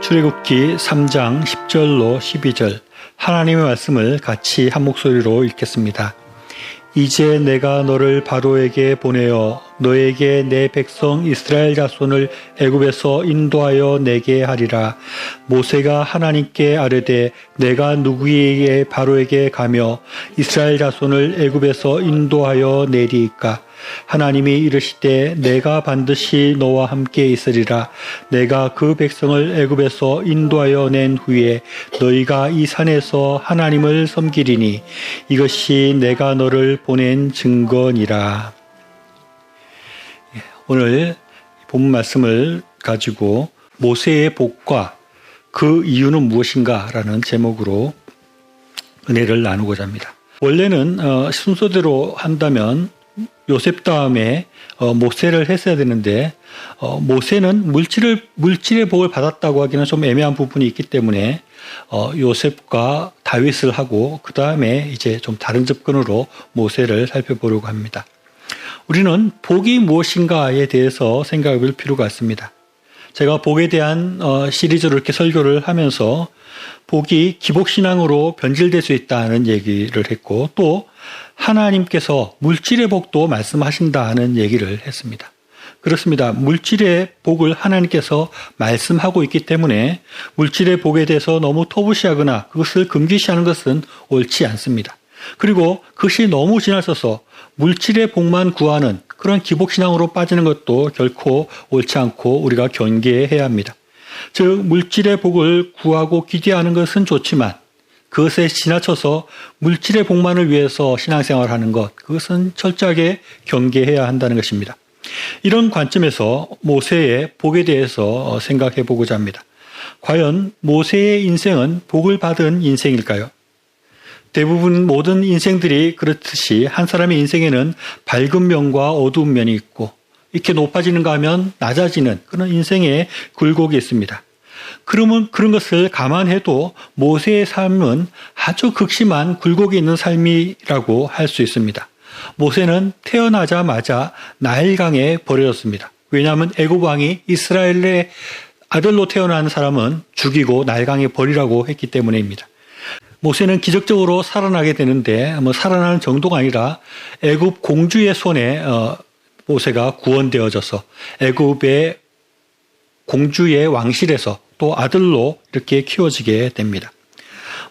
출애굽기 3장 10절로 12절 하나님의 말씀을 같이 한 목소리로 읽겠습니다. 이제 내가 너를 바로에게 보내어 너에게 내 백성 이스라엘 자손을 애굽에서 인도하여 내게 하리라. 모세가 하나님께 아뢰되 내가 누구에게 바로에게 가며 이스라엘 자손을 애굽에서 인도하여 내리이까. 하나님이 이르시되 내가 반드시 너와 함께 있으리라. 내가 그 백성을 애굽에서 인도하여 낸 후에 너희가 이 산에서 하나님을 섬기리니 이것이 내가 너를 보낸 증거니라. 오늘 본 말씀을 가지고 모세의 복과 그 이유는 무엇인가라는 제목으로 은혜를 나누고자 합니다. 원래는 순서대로 한다면 요셉 다음에 모세를 했어야 되는데 모세는 물질의 복을 받았다고 하기는 좀 애매한 부분이 있기 때문에 요셉과 다윗을 하고 그 다음에 이제 좀 다른 접근으로 모세를 살펴보려고 합니다. 우리는 복이 무엇인가에 대해서 생각해 볼 필요가 있습니다. 제가 복에 대한 시리즈로 이렇게 설교를 하면서 복이 기복신앙으로 변질될 수 있다는 얘기를 했고 또 하나님께서 물질의 복도 말씀하신다는 얘기를 했습니다. 그렇습니다. 물질의 복을 하나님께서 말씀하고 있기 때문에 물질의 복에 대해서 너무 터부시하거나 그것을 금기시하는 것은 옳지 않습니다. 그리고 그것이 너무 지나쳐서 물질의 복만 구하는 그런 기복신앙으로 빠지는 것도 결코 옳지 않고 우리가 경계해야 합니다. 즉 물질의 복을 구하고 기대하는 것은 좋지만 그것에 지나쳐서 물질의 복만을 위해서 신앙생활하는 것, 그것은 철저하게 경계해야 한다는 것입니다. 이런 관점에서 모세의 복에 대해서 생각해 보고자 합니다. 과연 모세의 인생은 복을 받은 인생일까요? 대부분 모든 인생들이 그렇듯이 한 사람의 인생에는 밝은 면과 어두운 면이 있고 이렇게 높아지는가 하면 낮아지는 그런 인생의 굴곡이 있습니다. 그러면 그런 것을 감안해도 모세의 삶은 아주 극심한 굴곡이 있는 삶이라고 할 수 있습니다. 모세는 태어나자마자 나일강에 버려졌습니다. 왜냐하면 애굽 왕이 이스라엘의 아들로 태어난 사람은 죽이고 나일강에 버리라고 했기 때문입니다. 모세는 기적적으로 살아나게 되는데 살아나는 정도가 아니라 애굽 공주의 손에 모세가 구원되어져서 애굽의 공주의 왕실에서 또 아들로 이렇게 키워지게 됩니다.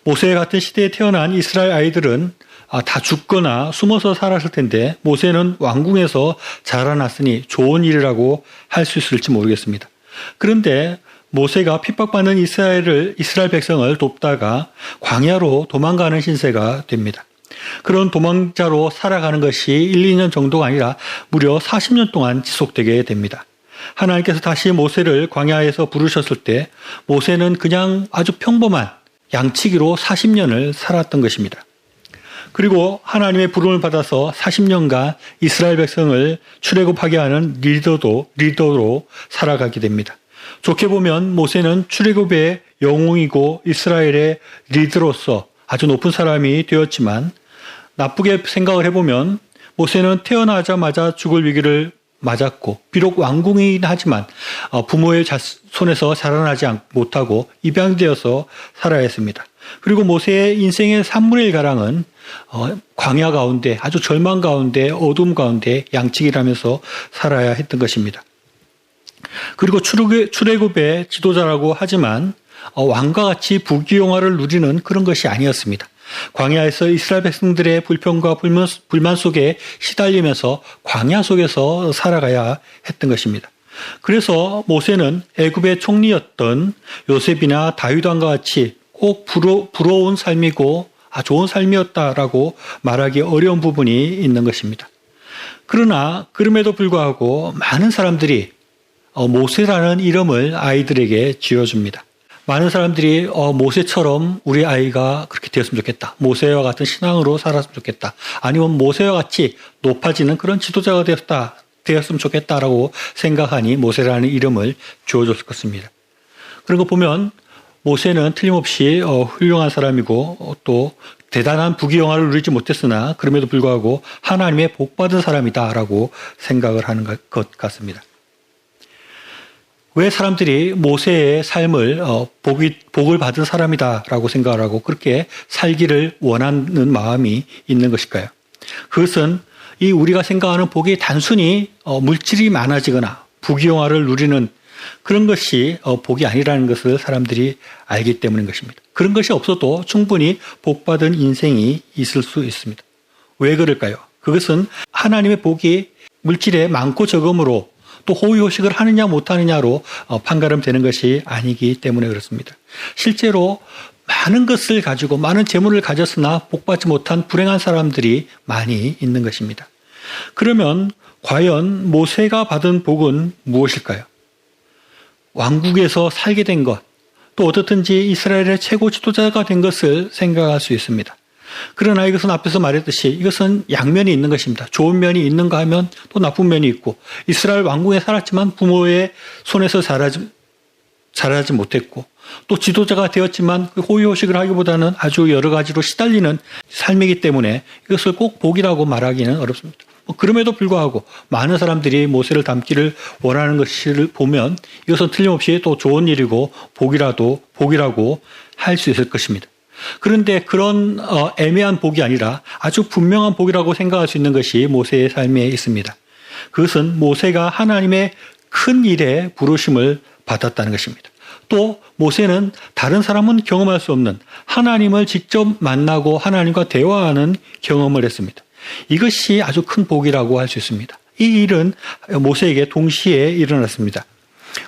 모세 같은 시대에 태어난 이스라엘 아이들은 다 죽거나 숨어서 살았을 텐데 모세는 왕궁에서 자라났으니 좋은 일이라고 할 수 있을지 모르겠습니다. 그런데 모세가 핍박받는 이스라엘 백성을 돕다가 광야로 도망가는 신세가 됩니다. 그런 도망자로 살아가는 것이 1, 2년 정도가 아니라 무려 40년 동안 지속되게 됩니다. 하나님께서 다시 모세를 광야에서 부르셨을 때 모세는 그냥 아주 평범한 양치기로 40년을 살았던 것입니다. 그리고 하나님의 부름을 받아서 40년간 이스라엘 백성을 출애굽하게 하는 리더로 살아가게 됩니다. 좋게 보면 모세는 출애굽의 영웅이고 이스라엘의 리더로서 아주 높은 사람이 되었지만 나쁘게 생각을 해보면 모세는 태어나자마자 죽을 위기를 맞았고 비록 왕궁이긴 하지만 부모의 손에서 자라나지 못하고 입양되어서 살아야 했습니다. 그리고 모세의 인생의 3분의 1가량은 광야 가운데 아주 절망 가운데 어둠 가운데 양치기를 하면서 살아야 했던 것입니다. 그리고 출애굽의 지도자라고 하지만 왕과 같이 부귀영화를 누리는 그런 것이 아니었습니다. 광야에서 이스라엘 백성들의 불평과 불만 속에 시달리면서 광야 속에서 살아가야 했던 것입니다. 그래서 모세는 애굽의 총리였던 요셉이나 다윗 왕과 같이 꼭 부러운 삶이고 좋은 삶이었다라고 말하기 어려운 부분이 있는 것입니다. 그러나 그럼에도 불구하고 많은 사람들이 모세라는 이름을 아이들에게 지어줍니다. 많은 사람들이 모세처럼 우리 아이가 그렇게 되었으면 좋겠다. 모세와 같은 신앙으로 살았으면 좋겠다. 아니면 모세와 같이 높아지는 그런 지도자가 되었으면 좋겠다라고 생각하니 모세라는 이름을 지어줬을 것입니다. 그런 거 보면 모세는 틀림없이 훌륭한 사람이고 또 대단한 부귀영화를 누리지 못했으나 그럼에도 불구하고 하나님의 복받은 사람이다라고 생각을 하는 것 같습니다. 왜 사람들이 모세의 삶을 복을 받은 사람이다라고 생각을 하고 그렇게 살기를 원하는 마음이 있는 것일까요? 그것은 이 우리가 생각하는 복이 단순히 물질이 많아지거나 부귀영화를 누리는 그런 것이 복이 아니라는 것을 사람들이 알기 때문인 것입니다. 그런 것이 없어도 충분히 복받은 인생이 있을 수 있습니다. 왜 그럴까요? 그것은 하나님의 복이 물질의 많고 적음으로 또 호의호식을 하느냐 못하느냐로 판가름되는 것이 아니기 때문에 그렇습니다. 실제로 많은 것을 가지고 많은 재물을 가졌으나 복받지 못한 불행한 사람들이 많이 있는 것입니다. 그러면 과연 모세가 받은 복은 무엇일까요? 왕국에서 살게 된 것, 또 어떻든지 이스라엘의 최고 지도자가 된 것을 생각할 수 있습니다. 그러나 이것은 앞에서 말했듯이 이것은 양면이 있는 것입니다. 좋은 면이 있는가 하면 또 나쁜 면이 있고 이스라엘 왕국에 살았지만 부모의 손에서 자라지 못했고 또 지도자가 되었지만 호의호식을 하기보다는 아주 여러 가지로 시달리는 삶이기 때문에 이것을 꼭 복이라고 말하기는 어렵습니다. 그럼에도 불구하고 많은 사람들이 모세를 닮기를 원하는 것을 보면 이것은 틀림없이 또 좋은 일이고 복이라고 할 수 있을 것입니다. 그런데 그런 애매한 복이 아니라 아주 분명한 복이라고 생각할 수 있는 것이 모세의 삶에 있습니다. 그것은 모세가 하나님의 큰 일에 부르심을 받았다는 것입니다. 또 모세는 다른 사람은 경험할 수 없는 하나님을 직접 만나고 하나님과 대화하는 경험을 했습니다. 이것이 아주 큰 복이라고 할 수 있습니다. 이 일은 모세에게 동시에 일어났습니다.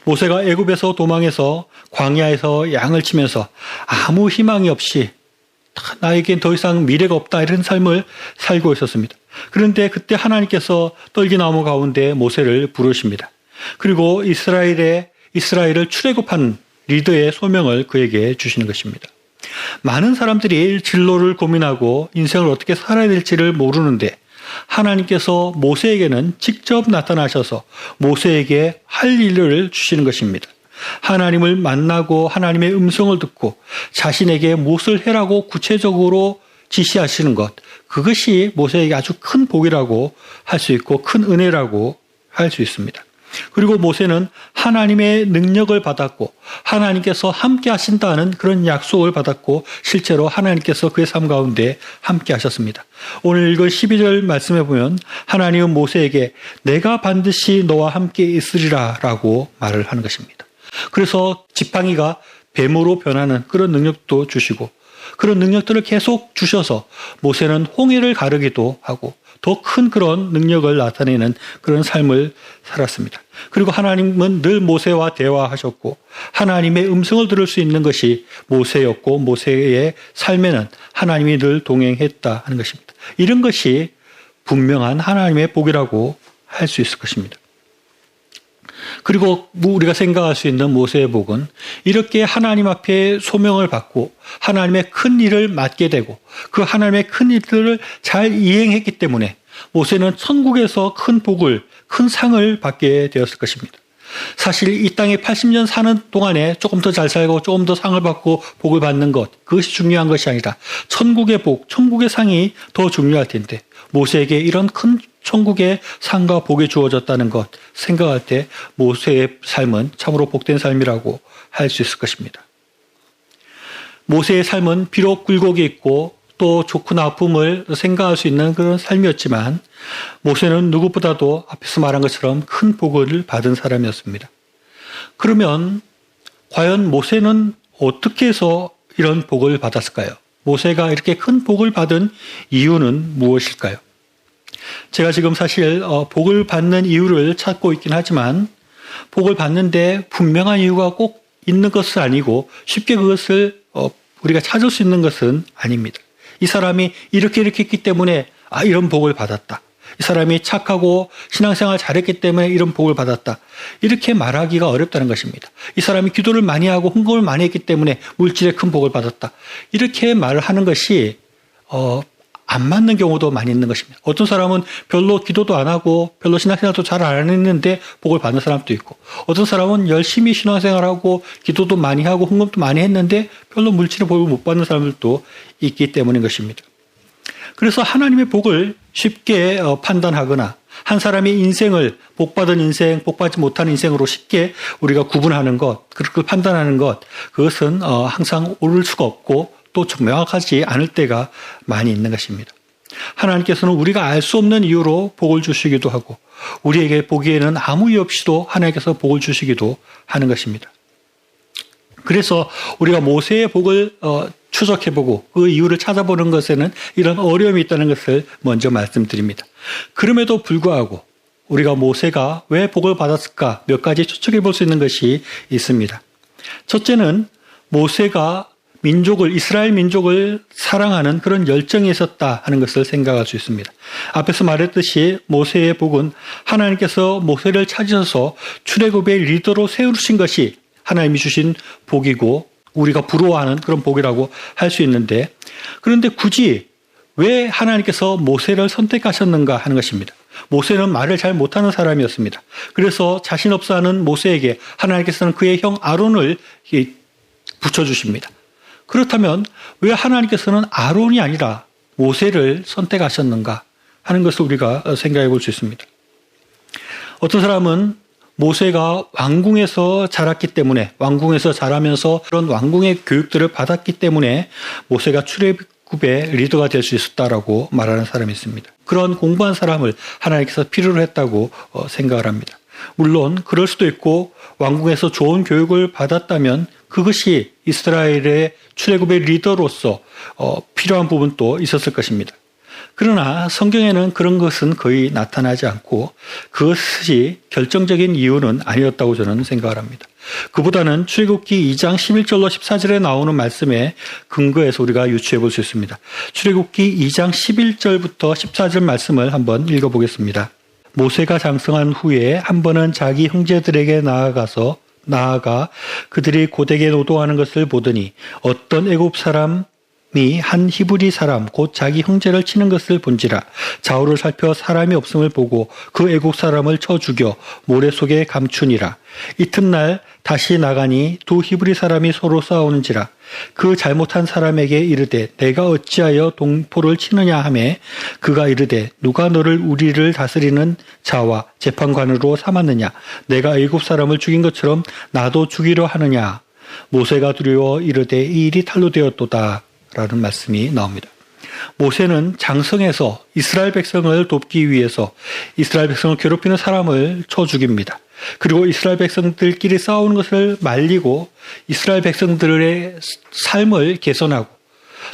모세가 애굽에서 도망해서 광야에서 양을 치면서 아무 희망이 없이 나에겐 더 이상 미래가 없다 이런 삶을 살고 있었습니다. 그런데 그때 하나님께서 떨기나무 가운데 모세를 부르십니다. 그리고 이스라엘을 출애굽한 리더의 소명을 그에게 주시는 것입니다. 많은 사람들이 진로를 고민하고 인생을 어떻게 살아야 될지를 모르는데 하나님께서 모세에게는 직접 나타나셔서 모세에게 할 일을 주시는 것입니다. 하나님을 만나고 하나님의 음성을 듣고 자신에게 무엇을 해라고 구체적으로 지시하시는 것, 그것이 모세에게 아주 큰 복이라고 할 수 있고 큰 은혜라고 할 수 있습니다. 그리고 모세는 하나님의 능력을 받았고 하나님께서 함께 하신다는 그런 약속을 받았고 실제로 하나님께서 그의 삶 가운데 함께 하셨습니다. 오늘 읽은 12절 말씀해 보면 하나님은 모세에게 내가 반드시 너와 함께 있으리라 라고 말을 하는 것입니다. 그래서 지팡이가 뱀으로 변하는 그런 능력도 주시고 그런 능력들을 계속 주셔서 모세는 홍해를 가르기도 하고 더 큰 그런 능력을 나타내는 그런 삶을 살았습니다. 그리고 하나님은 늘 모세와 대화하셨고 하나님의 음성을 들을 수 있는 것이 모세였고 모세의 삶에는 하나님이 늘 동행했다 하는 것입니다. 이런 것이 분명한 하나님의 복이라고 할 수 있을 것입니다. 그리고 우리가 생각할 수 있는 모세의 복은 이렇게 하나님 앞에 소명을 받고 하나님의 큰 일을 맡게 되고 그 하나님의 큰 일들을 잘 이행했기 때문에 모세는 천국에서 큰 복을, 큰 상을 받게 되었을 것입니다. 사실 이 땅에 80년 사는 동안에 조금 더 잘 살고 조금 더 상을 받고 복을 받는 것, 그것이 중요한 것이 아니라 천국의 복, 천국의 상이 더 중요할 텐데 모세에게 이런 큰 천국의 상과 복이 주어졌다는 것 생각할 때 모세의 삶은 참으로 복된 삶이라고 할 수 있을 것입니다. 모세의 삶은 비록 굴곡이 있고 또 좋거나 아픔을 생각할 수 있는 그런 삶이었지만 모세는 누구보다도 앞에서 말한 것처럼 큰 복을 받은 사람이었습니다. 그러면 과연 모세는 어떻게 해서 이런 복을 받았을까요? 모세가 이렇게 큰 복을 받은 이유는 무엇일까요? 제가 지금 사실 복을 받는 이유를 찾고 있긴 하지만 복을 받는데 분명한 이유가 꼭 있는 것은 아니고 쉽게 그것을 우리가 찾을 수 있는 것은 아닙니다. 이 사람이 이렇게 했기 때문에 이런 복을 받았다. 이 사람이 착하고 신앙생활 잘했기 때문에 이런 복을 받았다. 이렇게 말하기가 어렵다는 것입니다. 이 사람이 기도를 많이 하고 헌금을 많이 했기 때문에 물질의 큰 복을 받았다. 이렇게 말을 하는 것이 안 맞는 경우도 많이 있는 것입니다. 어떤 사람은 별로 기도도 안 하고 별로 신앙생활도 잘 안 했는데 복을 받는 사람도 있고 어떤 사람은 열심히 신앙생활하고 기도도 많이 하고 헌금도 많이 했는데 별로 물질의 복을 못 받는 사람들도 있기 때문인 것입니다. 그래서 하나님의 복을 쉽게 판단하거나 한 사람의 인생을 복받은 인생, 복받지 못한 인생으로 쉽게 우리가 구분하는 것, 그렇게 판단하는 것, 그것은 항상 옳을 수가 없고 또 명확하지 않을 때가 많이 있는 것입니다. 하나님께서는 우리가 알 수 없는 이유로 복을 주시기도 하고 우리에게 보기에는 아무 이유 없이도 하나님께서 복을 주시기도 하는 것입니다. 그래서 우리가 모세의 복을 추적해보고 그 이유를 찾아보는 것에는 이런 어려움이 있다는 것을 먼저 말씀드립니다. 그럼에도 불구하고 우리가 모세가 왜 복을 받았을까 몇 가지 추측해 볼 수 있는 것이 있습니다. 첫째는 모세가 이스라엘 민족을 사랑하는 그런 열정이 있었다 하는 것을 생각할 수 있습니다. 앞에서 말했듯이 모세의 복은 하나님께서 모세를 찾으셔서 출애굽의 리더로 세우신 것이 하나님이 주신 복이고 우리가 부러워하는 그런 복이라고 할 수 있는데, 그런데 굳이 왜 하나님께서 모세를 선택하셨는가 하는 것입니다. 모세는 말을 잘 못하는 사람이었습니다. 그래서 자신 없어 하는 모세에게 하나님께서는 그의 형 아론을 붙여주십니다. 그렇다면 왜 하나님께서는 아론이 아니라 모세를 선택하셨는가 하는 것을 우리가 생각해 볼 수 있습니다. 어떤 사람은 모세가 왕궁에서 자랐기 때문에, 왕궁에서 자라면서 그런 왕궁의 교육들을 받았기 때문에 모세가 출애굽의 리더가 될 수 있었다라고 말하는 사람이 있습니다. 그런 공부한 사람을 하나님께서 필요로 했다고 생각을 합니다. 물론 그럴 수도 있고 왕궁에서 좋은 교육을 받았다면 그것이 이스라엘의 출애굽의 리더로서 필요한 부분도 있었을 것입니다. 그러나 성경에는 그런 것은 거의 나타나지 않고 그것이 결정적인 이유는 아니었다고 저는 생각을 합니다. 그보다는 출애굽기 2장 11절로 14절에 나오는 말씀에 근거해서 우리가 유추해 볼 수 있습니다. 출애굽기 2장 11절부터 14절 말씀을 한번 읽어보겠습니다. 모세가 장성한 후에 한 번은 자기 형제들에게 나아가 그들이 고되게 노동하는 것을 보더니 어떤 애굽 사람이 한 히브리 사람 곧 자기 형제를 치는 것을 본지라. 좌우를 살펴 사람이 없음을 보고 그 애굽 사람을 쳐 죽여 모래 속에 감추니라. 이튿날 다시 나가니 두 히브리 사람이 서로 싸우는지라. 그 잘못한 사람에게 이르되 내가 어찌하여 동포를 치느냐 하매 그가 이르되 누가 너를 우리를 다스리는 자와 재판관으로 삼았느냐. 내가 애굽 사람을 죽인 것처럼 나도 죽이려 하느냐. 모세가 두려워 이르되 이 일이 탈로 되었도다 라는 말씀이 나옵니다. 모세는 장성해서 이스라엘 백성을 돕기 위해서 이스라엘 백성을 괴롭히는 사람을 쳐 죽입니다. 그리고 이스라엘 백성들끼리 싸우는 것을 말리고 이스라엘 백성들의 삶을 개선하고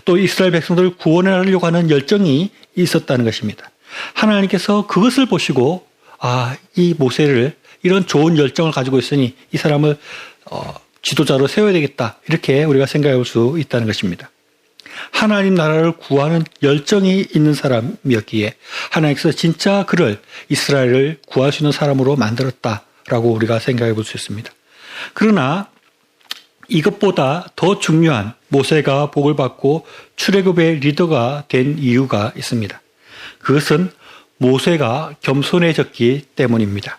또 이스라엘 백성들을 구원하려고 하는 열정이 있었다는 것입니다. 하나님께서 그것을 보시고 이 모세를 이런 좋은 열정을 가지고 있으니 이 사람을 지도자로 세워야 되겠다, 이렇게 우리가 생각해 볼 수 있다는 것입니다. 하나님 나라를 구하는 열정이 있는 사람이었기에 하나님께서 진짜 그를 이스라엘을 구할 수 있는 사람으로 만들었다라고 우리가 생각해 볼 수 있습니다. 그러나 이것보다 더 중요한 모세가 복을 받고 출애굽의 리더가 된 이유가 있습니다. 그것은 모세가 겸손해졌기 때문입니다.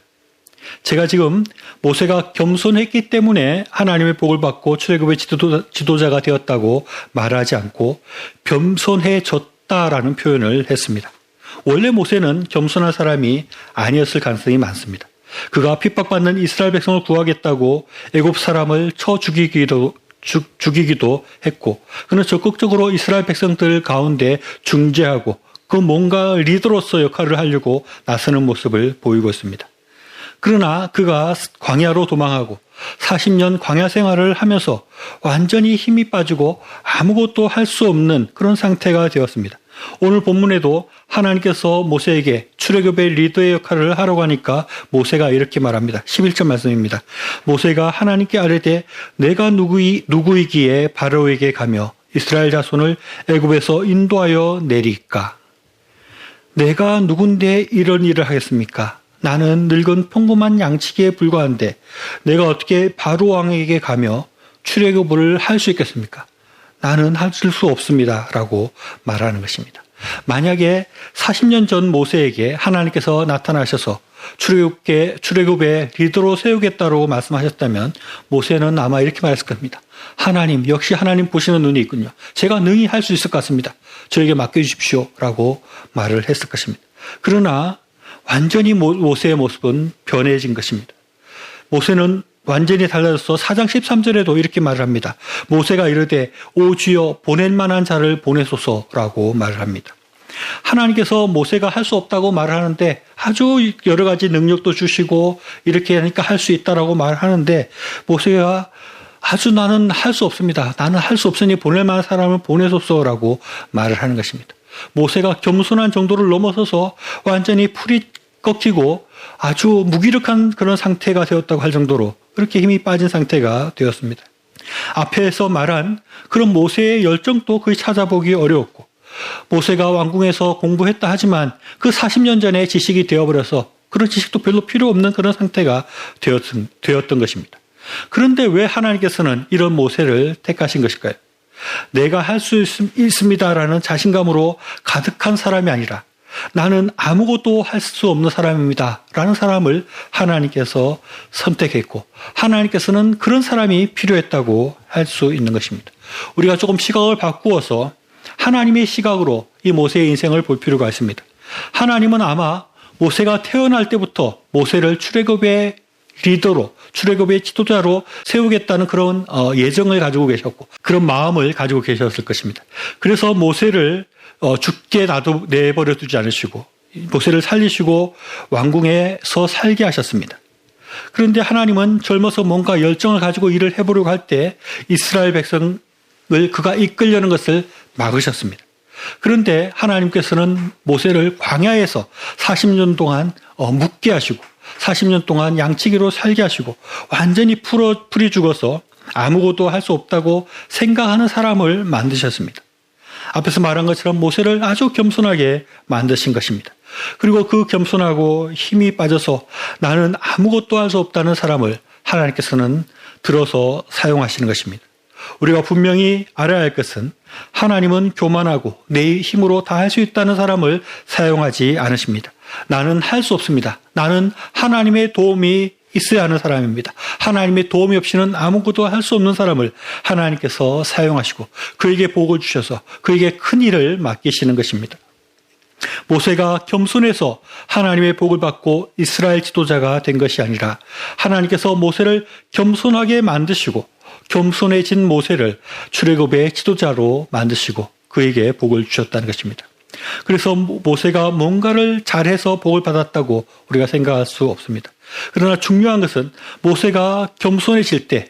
제가 지금 모세가 겸손했기 때문에 하나님의 복을 받고 출애굽의 지도자가 되었다고 말하지 않고 겸손해졌다라는 표현을 했습니다. 원래 모세는 겸손한 사람이 아니었을 가능성이 많습니다. 그가 핍박받는 이스라엘 백성을 구하겠다고 애굽 사람을 쳐 죽이기도 했고, 그는 적극적으로 이스라엘 백성들 가운데 중재하고 그 뭔가 리더로서 역할을 하려고 나서는 모습을 보이고 있습니다. 그러나 그가 광야로 도망하고 40년 광야 생활을 하면서 완전히 힘이 빠지고 아무것도 할 수 없는 그런 상태가 되었습니다. 오늘 본문에도 하나님께서 모세에게 출애굽의 리더의 역할을 하라고 하니까 모세가 이렇게 말합니다. 11절 말씀입니다. 모세가 하나님께 아뢰되 내가 누구이기에 바로에게 가며 이스라엘 자손을 애굽에서 인도하여 내리까? 내가 누군데 이런 일을 하겠습니까? 나는 늙은 평범한 양치기에 불과한데 내가 어떻게 바로 왕에게 가며 출애굽을 할 수 있겠습니까? 나는 할 수 없습니다 라고 말하는 것입니다. 만약에 40년 전 모세에게 하나님께서 나타나셔서 출애굽의 리더로 세우겠다고 말씀하셨다면 모세는 아마 이렇게 말했을 겁니다. 하나님, 역시 하나님 보시는 눈이 있군요. 제가 능히 할 수 있을 것 같습니다. 저에게 맡겨주십시오 라고 말을 했을 것입니다. 그러나 완전히 모세의 모습은 변해진 것입니다. 모세는 완전히 달라져서 4장 13절에도 이렇게 말을 합니다. 모세가 이르되 오 주여 보낼 만한 자를 보내소서라고 말을 합니다. 하나님께서 모세가 할 수 없다고 말을 하는데 아주 여러 가지 능력도 주시고 이렇게 하니까 할 수 있다라고 말하는데 모세가 아주 나는 할 수 없습니다. 나는 할 수 없으니 보낼 만한 사람을 보내소서라고 말을 하는 것입니다. 모세가 겸손한 정도를 넘어서서 완전히 풀이 꺾이고 아주 무기력한 그런 상태가 되었다고 할 정도로 그렇게 힘이 빠진 상태가 되었습니다. 앞에서 말한 그런 모세의 열정도 거의 찾아보기 어려웠고 모세가 왕궁에서 공부했다 하지만 그 40년 전에 지식이 되어버려서 그런 지식도 별로 필요 없는 그런 상태가 되었던 것입니다. 그런데 왜 하나님께서는 이런 모세를 택하신 것일까요? 내가 할 수 있습니다라는 자신감으로 가득한 사람이 아니라 나는 아무것도 할 수 없는 사람입니다 라는 사람을 하나님께서 선택했고 하나님께서는 그런 사람이 필요했다고 할 수 있는 것입니다. 우리가 조금 시각을 바꾸어서 하나님의 시각으로 이 모세의 인생을 볼 필요가 있습니다. 하나님은 아마 모세가 태어날 때부터 모세를 출애굽의 리더로 출애굽의 지도자로 세우겠다는 그런 예정을 가지고 계셨고 그런 마음을 가지고 계셨을 것입니다. 그래서 모세를 죽게 내버려 두지 않으시고 모세를 살리시고 왕궁에서 살게 하셨습니다. 그런데 하나님은 젊어서 뭔가 열정을 가지고 일을 해보려고 할 때 이스라엘 백성을 그가 이끌려는 것을 막으셨습니다. 그런데 하나님께서는 모세를 광야에서 40년 동안 묵게 하시고 40년 동안 양치기로 살게 하시고 완전히 풀이 죽어서 아무것도 할 수 없다고 생각하는 사람을 만드셨습니다. 앞에서 말한 것처럼 모세를 아주 겸손하게 만드신 것입니다. 그리고 그 겸손하고 힘이 빠져서 나는 아무것도 할 수 없다는 사람을 하나님께서는 들어서 사용하시는 것입니다. 우리가 분명히 알아야 할 것은 하나님은 교만하고 내 힘으로 다 할 수 있다는 사람을 사용하지 않으십니다. 나는 할 수 없습니다. 나는 하나님의 도움이 있어야 하는 사람입니다. 하나님의 도움이 없이는 아무것도 할 수 없는 사람을 하나님께서 사용하시고 그에게 복을 주셔서 그에게 큰 일을 맡기시는 것입니다. 모세가 겸손해서 하나님의 복을 받고 이스라엘 지도자가 된 것이 아니라 하나님께서 모세를 겸손하게 만드시고 겸손해진 모세를 출애굽의 지도자로 만드시고 그에게 복을 주셨다는 것입니다. 그래서 모세가 뭔가를 잘해서 복을 받았다고 우리가 생각할 수 없습니다. 그러나 중요한 것은 모세가 겸손해질 때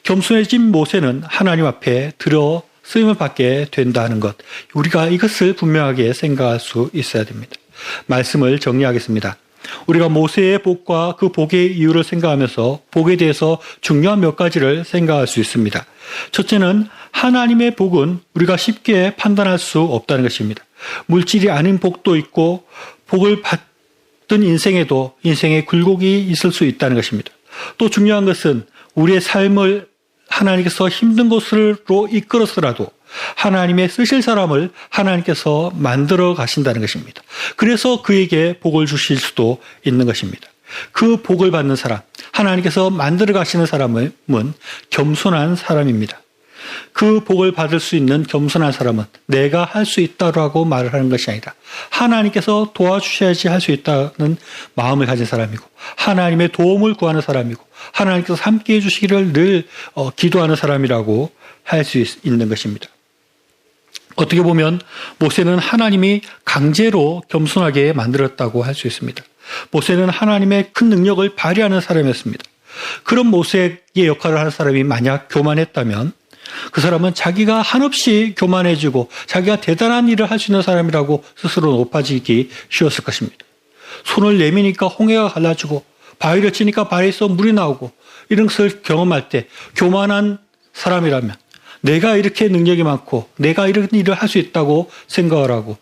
겸손해진 모세는 하나님 앞에 들어 쓰임을 받게 된다는 것, 우리가 이것을 분명하게 생각할 수 있어야 됩니다. 말씀을 정리하겠습니다. 우리가 모세의 복과 그 복의 이유를 생각하면서 복에 대해서 중요한 몇 가지를 생각할 수 있습니다. 첫째는 하나님의 복은 우리가 쉽게 판단할 수 없다는 것입니다. 물질이 아닌 복도 있고 복을 받던 인생에도 인생의 굴곡이 있을 수 있다는 것입니다. 또 중요한 것은 우리의 삶을 하나님께서 힘든 곳으로 이끌어서라도 하나님의 쓰실 사람을 하나님께서 만들어 가신다는 것입니다. 그래서 그에게 복을 주실 수도 있는 것입니다. 그 복을 받는 사람, 하나님께서 만들어 가시는 사람은 겸손한 사람입니다. 그 복을 받을 수 있는 겸손한 사람은 내가 할 수 있다라고 말을 하는 것이 아니라 하나님께서 도와주셔야지 할 수 있다는 마음을 가진 사람이고 하나님의 도움을 구하는 사람이고 하나님께서 함께 해주시기를 늘 기도하는 사람이라고 할 수 있는 것입니다. 어떻게 보면 모세는 하나님이 강제로 겸손하게 만들었다고 할 수 있습니다. 모세는 하나님의 큰 능력을 발휘하는 사람이었습니다. 그런 모세의 역할을 하는 사람이 만약 교만했다면 그 사람은 자기가 한없이 교만해지고 자기가 대단한 일을 할 수 있는 사람이라고 스스로 높아지기 쉬웠을 것입니다. 손을 내미니까 홍해가 갈라지고 바위를 치니까 바위에서 물이 나오고 이런 것을 경험할 때 교만한 사람이라면 내가 이렇게 능력이 많고 내가 이런 일을 할 수 있다고 생각을 하고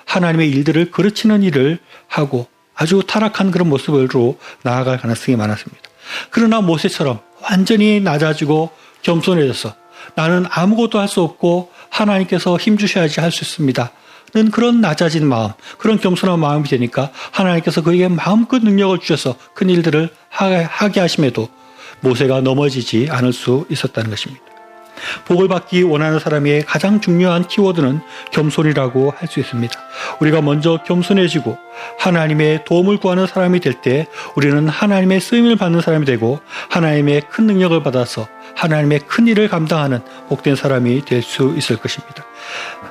하나님의 일들을 그르치는 일을 하고 아주 타락한 그런 모습으로 나아갈 가능성이 많았습니다. 그러나 모세처럼 완전히 낮아지고 겸손해져서 나는 아무것도 할 수 없고 하나님께서 힘주셔야지 할 수 있습니다. 는 그런 낮아진 마음, 그런 겸손한 마음이 되니까 하나님께서 그에게 마음껏 능력을 주셔서 큰 일들을 하게 하심에도 모세가 넘어지지 않을 수 있었다는 것입니다. 복을 받기 원하는 사람의 가장 중요한 키워드는 겸손이라고 할 수 있습니다. 우리가 먼저 겸손해지고 하나님의 도움을 구하는 사람이 될 때 우리는 하나님의 쓰임을 받는 사람이 되고 하나님의 큰 능력을 받아서 하나님의 큰 일을 감당하는 복된 사람이 될 수 있을 것입니다.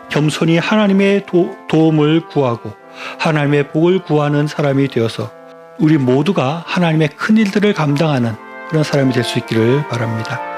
겸손히 하나님의 도움을 구하고 하나님의 복을 구하는 사람이 되어서 우리 모두가 하나님의 큰 일들을 감당하는 그런 사람이 될 수 있기를 바랍니다.